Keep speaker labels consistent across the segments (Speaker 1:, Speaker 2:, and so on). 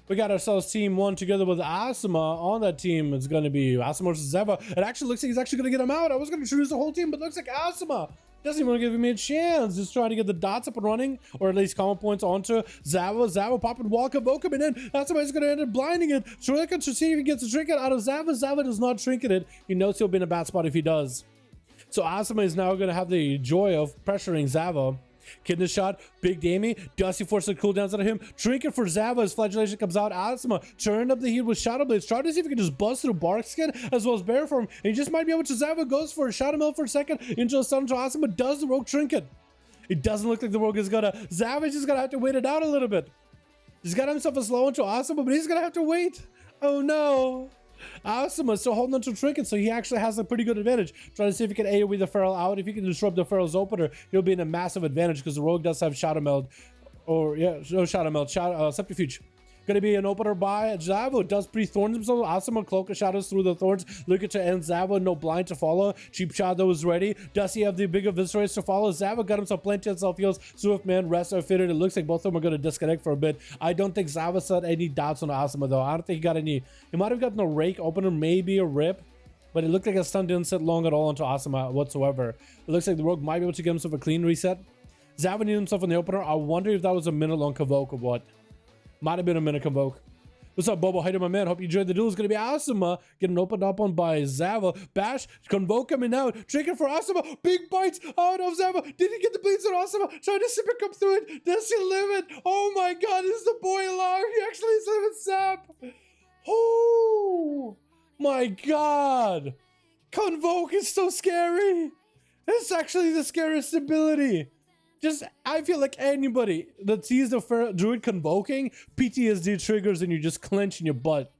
Speaker 1: We got ourselves team 1 together with Asima. On that team, it's going to be Asima versus Zeva. It actually looks like he's actually going to get him out. I was going to choose the whole team, but looks like Asima doesn't even want to give me a chance. Just trying to get the dots up and running, or at least common points onto Zava. Zava popping wall, Convoke him, and then Asima is going to end up blinding it. So we're looking to see if he gets a trinket out of Zava. Zava does not trinket it. He knows he'll be in a bad spot if he does. So Asima is now going to have the joy of pressuring Zava. Kidney shot, big Damie, Dusty forces the cooldowns out of him. Trinket for Zava as flagellation comes out. Asima turned up the heat with Shadow Blades, trying to see if he can just bust through Bark Skin as well as Bear Form. And he just might be able to. Zava goes for a Shadow Mill for a second into a stun to Asima, does the Rogue Trinket. It doesn't look like the Rogue is gonna. Zava's just gonna have to wait it out a little bit. He's got himself a slow into Asima, but he's gonna have to wait. Oh no. Asima is still holding on to Trinket, so he actually has a pretty good advantage. Trying to see if he can AoE the Feral out. If he can disrupt the Feral's opener, he'll be in a massive advantage because the Rogue does have Shadow Meld. Or, yeah, no Shadow Meld, Subterfuge. Gonna be an opener by Zava. Does pre-thorns himself. Asima Cloak of Shadows through the thorns. Looking to end Zava. No blind to follow. Cheap Shadow is ready. Does he have the bigger Viscerates to follow? Zava got himself plenty of self-heals. Swiftman, rest are fitted. It looks like both of them are gonna disconnect for a bit. I don't think Zava set any doubts on Asima though. I don't think he got any. He might have gotten a rake opener, maybe a rip. But it looked like a stun didn't sit long at all onto Asima whatsoever. It looks like the Rogue might be able to get himself a clean reset. Zava needed himself in the opener. I wonder if that was a minute long Convoke or what. Might have been a minute Convoke. What's up, Bobo? How you doing, my man? Hope you enjoyed the duel. It's going to be Asima getting opened up on by Zava. Bash, Convoke coming out. Trinket for Asima. Big bites out of Zava. Did he get the bleeds on Asima? Trying to super come through it. Does he live it? Oh my god, is the boy alive? He actually is living sap. Oh my god. Convoke is so scary. It's actually the scariest ability. Just, I feel like anybody that sees the druid convoking, PTSD triggers and you just clench in your butt.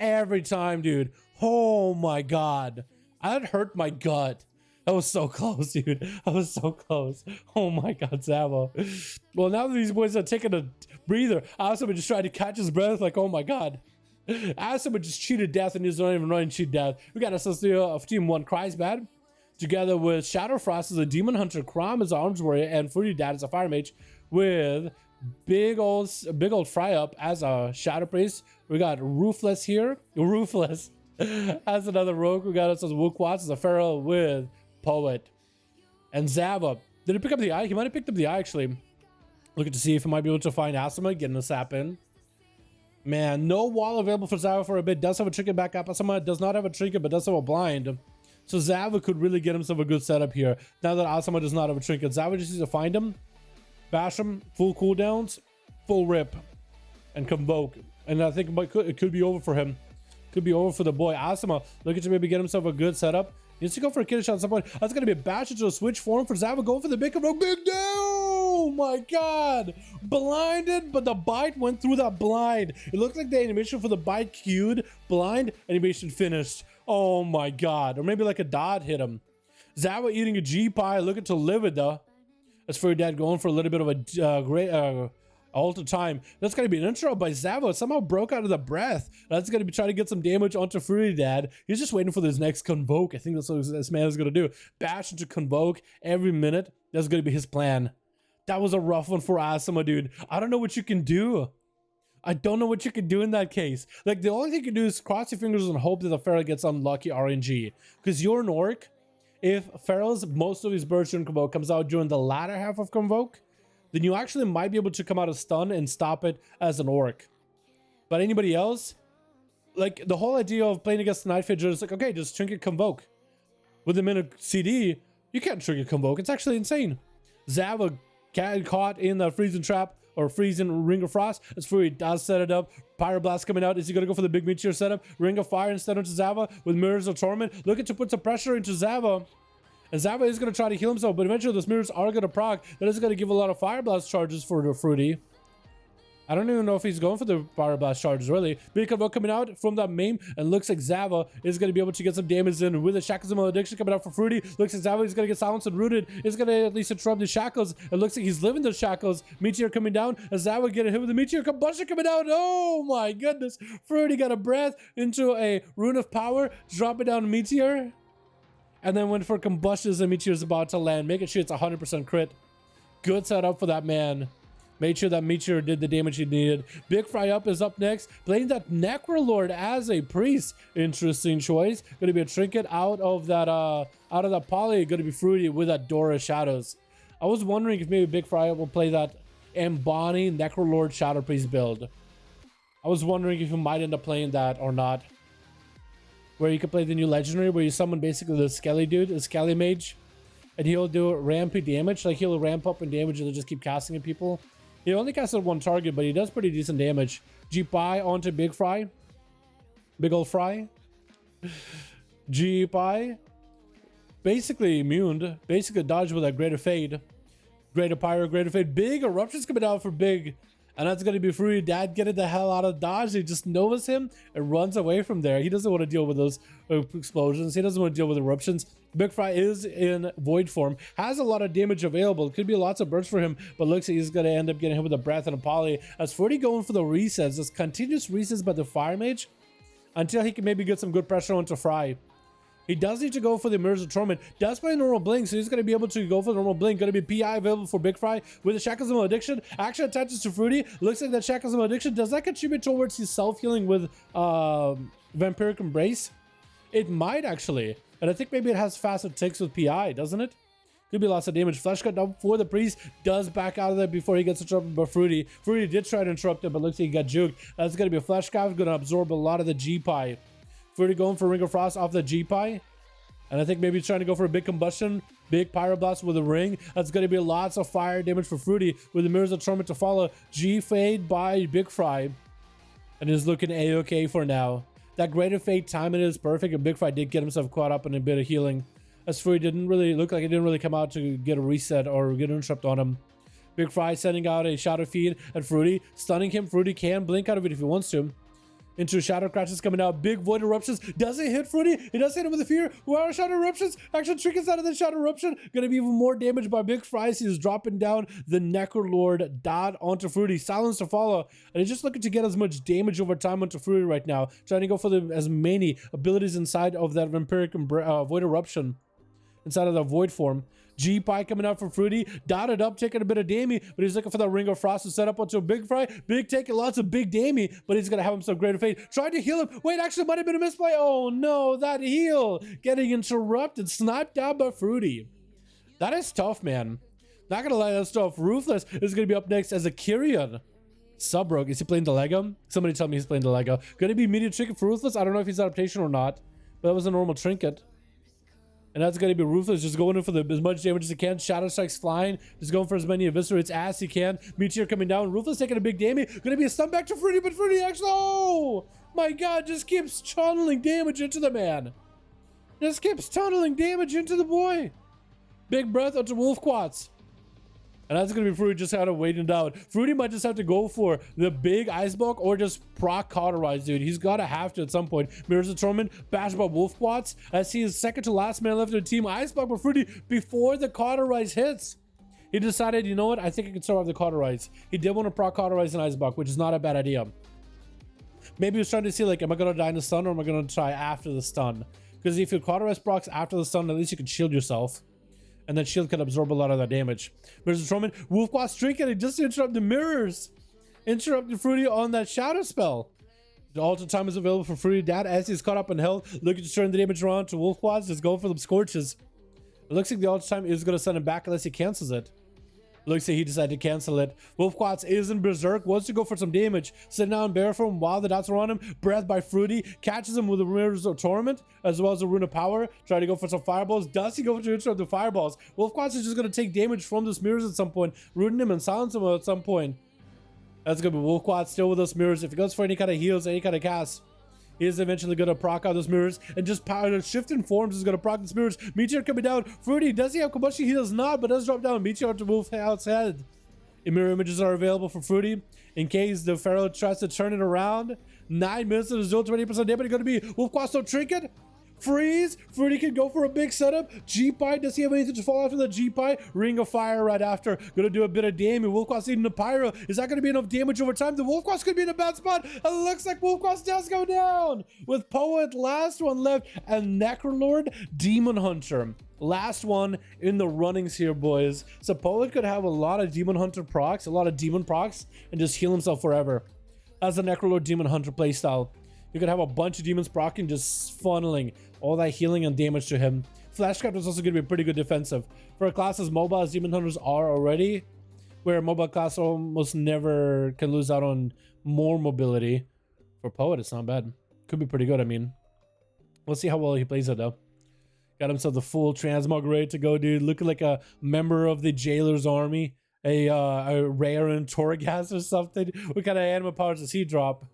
Speaker 1: Every time, dude. Oh my god. That hurt my gut. That was so close, dude. That was so close. Oh my god, Zava. Well, now that these boys are taking a breather, Asima just tried to catch his breath like, oh my god. Asima just cheated death and he's not even running cheat death. We got ourselves team 1 Cries Bad. Together with Shadowfrost as a Demon Hunter, Crom as an Arms Warrior, and Fruity Dad as a Fire Mage, with big old Fry Up as a Shadow Priest. We got Ruthless here, Ruthless as another Rogue. We got us as Wookwatts as a Pharaoh with Poet. And Zava. Did he pick up the eye? He might have picked up the eye actually. Looking to see if he might be able to find Asima, getting a sap in. Man, no wall available for Zava for a bit. Does have a trinket back up. Asima does not have a trinket, but does have a blind. So Zava could really get himself a good setup here. Now that Asima does not have a trinket, Zava just needs to find him, bash him, full cooldowns, full rip, and Convoke. And I think it could be over for him. Could be over for the boy. Asima looking to maybe get himself a good setup. He needs to go for a kidney shot at some point. That's going to be a bash into a switch form for Zava. Going for the big Convoke. Big down! Oh my god! Blinded, but the bite went through that blind. It looked like the animation for the bite queued. Blind, animation finished. Oh my god. Or maybe like a dot hit him. Zava eating a G-pie, looking to live it though. That's for your dad going for a little bit of a great alter time. That's going to be an intro by Zava. Somehow broke out of the breath. That's going to be trying to get some damage onto Fruity Dad. He's just waiting for this next Convoke. I think that's what this man is going to do. Bash into Convoke every minute. That's going to be his plan. That was a rough one for Asima, dude. I don't know what you can do. I don't know what you can do in that case. Like, the only thing you can do is cross your fingers and hope that the Pharaoh gets unlucky RNG. Because you're an orc. If Pharaoh's most of his burst during Convoke comes out during the latter half of Convoke, then you actually might be able to come out of stun and stop it as an orc. But anybody else, like, the whole idea of playing against the Night Fidger is like, okay, just trinket Convoke. With a minute CD, you can't trinket Convoke. It's actually insane. Zava caught in the freezing trap, or freezing Ring of Frost. As Fury does set it up. Pyroblast coming out. Is he going to go for the big meteor setup? Ring of Fire instead onto Zava with Mirrors of Torment. Looking to put some pressure into Zava. And Zava is going to try to heal himself, but eventually those mirrors are going to proc. That is going to give a lot of Fire Blast charges for the Fruity. I don't even know if he's going for the Fire Blast charges, really. Big Convoke coming out from that meme, and looks like Zava is going to be able to get some damage in with the Shackles of Malediction coming out for Fruity. Looks like Zava is going to get silenced and rooted. Is going to at least interrupt the Shackles. It looks like he's living the Shackles. Meteor coming down, and Zava getting hit with the Meteor Combustion coming out. Oh my goodness. Fruity got a breath into a Rune of Power, dropping down Meteor. And then went for Combustion as the Meteor is about to land, making sure it's 100% crit. Good setup for that man. Made sure that Meteor did the damage he needed. Big Fry up is up next, playing that Necrolord as a priest. Interesting choice. Going to be a trinket out of that poly. Going to be Fruity with that Dora Shadows. I was wondering if maybe Big Fry will play that Embony Necrolord Shadow Priest build. I was wondering if you might end up playing that or not. Where you could play the new legendary, where you summon basically the Skelly dude, the Skelly Mage, and he'll do rampy damage. Like he'll ramp up in damage and he'll just keep casting at people. He only casts at one target, but he does pretty decent damage. G-Pie onto Big Fry. Big old Fry. G-Pie. Basically immune. Basically dodge with that Greater Fade. Greater Pyro, Greater Fade. Big Eruptions coming out for Big. And that's going to be Fruity. Dad getting the hell out of dodge. He just knows him and runs away from there. He doesn't want to deal with those explosions. He doesn't want to deal with eruptions. Big Fry is in Void form. Has a lot of damage available. Could be lots of bursts for him, but looks like he's going to end up getting hit with a Breath and a Poly. As Fruity going for the resets. This continuous resets by the Fire Mage until he can maybe get some good pressure onto Fry. He does need to go for the Mirrors of Torment. Does play normal blink, so he's going to be able to go for the normal blink. Going to be PI available for Big Fry with the Shackles of Malediction. Action attaches to Fruity. Looks like that Shackles of Malediction, does that contribute towards his self-healing with Vampiric Embrace? It might actually. And I think maybe it has faster ticks with PI, doesn't it? Could be lots of damage. Flesh cut up for the Priest. Does back out of there before he gets interrupted by Fruity. Fruity did try to interrupt it, but looks like he got juked. That's going to be a Flesh Scav. Going to absorb a lot of the G-Pie. Fruity going for Ring of Frost off the G-Pie. And I think maybe he's trying to go for a big combustion, big Pyroblast with a ring. That's going to be lots of fire damage for Fruity with the Mirrors of Torment to follow. G-Fade by Big Fry. And is looking A-okay for now. That Greater Fade timing is perfect, and Big Fry did get himself caught up in a bit of healing. As Fruity didn't really look like it didn't really come out to get a reset or get an interrupt on him. Big Fry sending out a Shadow Feed at Fruity, stunning him. Fruity can blink out of it if he wants to. Into Shadow Crashes coming out. Big Void Eruptions. Does it hit Fruity? It does hit him with a Fear. Wow, Shadow Eruptions. Actually triggers out of the Shadow Eruption. Gonna be even more damage by Big Fry. He's dropping down the Necrolord dot onto Fruity. Silence to follow. And he's just looking to get as much damage over time onto Fruity right now. Trying to go for as many abilities inside of that Vampiric Void Eruption. Inside of the Void form. G-Pie coming out from Fruity, dotted up, taking a bit of damage, but he's looking for that Ring of Frost to set up onto a Big Fry. Big taking lots of big damage, but he's going to have himself Greater Fate. Trying to heal him. Wait, actually might have been a misplay. Oh no, that heal. Getting interrupted, sniped down by Fruity. That is tough, man. Not going to lie, that's tough. Ruthless is going to be up next as a Kyrian. Sub-Rogue. Is he playing the Lego? Somebody tell me he's playing the Lego. Going to be immediate trinket for Ruthless. I don't know if he's adaptation or not, but that was a normal trinket. And that's going to be Ruthless, just going in for as much damage as he can. Shadow Strikes flying, just going for as many eviscerates as he can. Meteor coming down. Ruthless taking a big damage. Going to be a stun back to Fruity, but Fruity actually, oh my god, just keeps tunneling damage into the man. Just keeps tunneling damage into the boy. Big breath onto Wolf Quats. And that's going to be Fruity just kind of waiting it out. Fruity might just have to go for the big Ice Bulk or just proc Cauterize, dude. He's got to have to at some point. Mirrors of Torment, bash by Wolf Quats. As he is second to last man left in the team. Ice Bulk by Fruity before the Cauterize hits. He decided, you know what? I think I can survive the Cauterize. He did want to proc Cauterize an Ice Bulk, which is not a bad idea. Maybe he was trying to see, like, am I going to die in the stun or am I going to try after the stun? Because if your Cauterize procs after the stun, at least you can shield yourself. And then shield can absorb a lot of that damage. Mirrors of Torment, Wolf Quats trinket, and just interrupt the mirrors. Interrupted Fruity on that shadow spell. The alter time is available for Fruity Dad as he's caught up in health. Looking to turn the damage around to Wolf Quats. Just go for the Scorches. It looks like the alter time is going to send him back unless he cancels it. Looks like he decided to cancel it. Wolf Quats is in Berserk, wants to go for some damage. Sitting down in bear form while the dots are on him. Breath by Fruity. Catches him with the Mirrors of Torment, as well as a Rune of Power. Trying to go for some fireballs. Does he go to interrupt the fireballs? Wolf Quats is just going to take damage from those mirrors at some point. Rooting him and silence him at some point. That's going to be Wolf Quats still with those mirrors. If he goes for any kind of heals, any kind of casts, he is eventually going to proc out those mirrors and just power shifting forms is going to proc these mirrors. Meteor coming down. Fruity, does he have combustion? He does not, but does drop down. Meteor to Wolf Out's head. And mirror images are available for Fruity in case the Pharaoh tries to turn it around. 9 minutes of his 20% damage. Going to be Wolf Quats no trinket. Freeze. Fruity can go for a big setup. G-Pie, does he have anything to fall after the G-Pie? Ring of Fire right after. Gonna do a bit of damage. Wolfquast eating the Pyro. Is that gonna be enough damage over time? The Wolfquast could be in a bad spot. It looks like Wolfquast does go down. With Poet, last one left, and Necrolord, Demon Hunter. Last one in the runnings here, boys. So Poet could have a lot of Demon Hunter procs, a lot of Demon procs, and just heal himself forever. As a Necrolord Demon Hunter playstyle. You could have a bunch of demons proccing, just funneling all that healing and damage to him. Flashcraft is also going to be pretty good defensive. For a class as mobile as Demon Hunters are already, where a mobile class almost never can lose out on more mobility. For Poet, it's not bad. Could be pretty good, I mean. We'll see how well he plays it, though. Got himself the full transmog ready to go, dude. Looking like a member of the Jailer's army. A rare and Torghast or something. What kind of animal powers does he drop?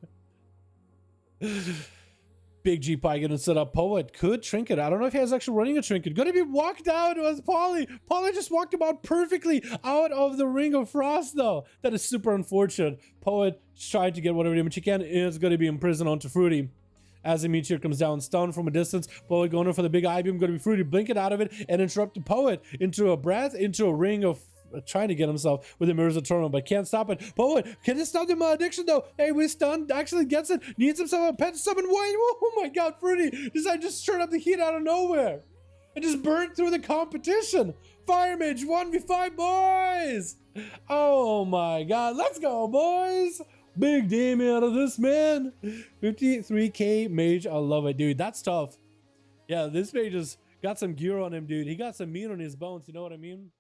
Speaker 1: Big G-Pie getting set up. Poet could trinket. I don't know if he has actually running a trinket. Gonna be walked out as Polly. Polly just walked him out perfectly out of the Ring of Frost, though. That is super unfortunate. Poet trying to get whatever damage he can. Is going to be imprisoned onto Fruity. As the Meteor comes down, stunned from a distance. Poet going in for the big eye beam. Going to be Fruity blinking out of it and interrupt the Poet into a breath, into a ring of trying to get himself with the Mirrors of Torment, but can't stop it. Poet, can he stop the malediction though? Hey, we stunned, actually gets it, needs himself a pet summon. Wait, oh my god, Fruity decided to just turn up the heat out of nowhere and just burn through the competition. Fire Mage 1v5, boys. Oh my god, let's go, boys. Big damage out of this, man. 53k Mage, I love it, dude. That's tough. Yeah, this Mage has got some gear on him, dude. He got some meat on his bones, you know what I mean?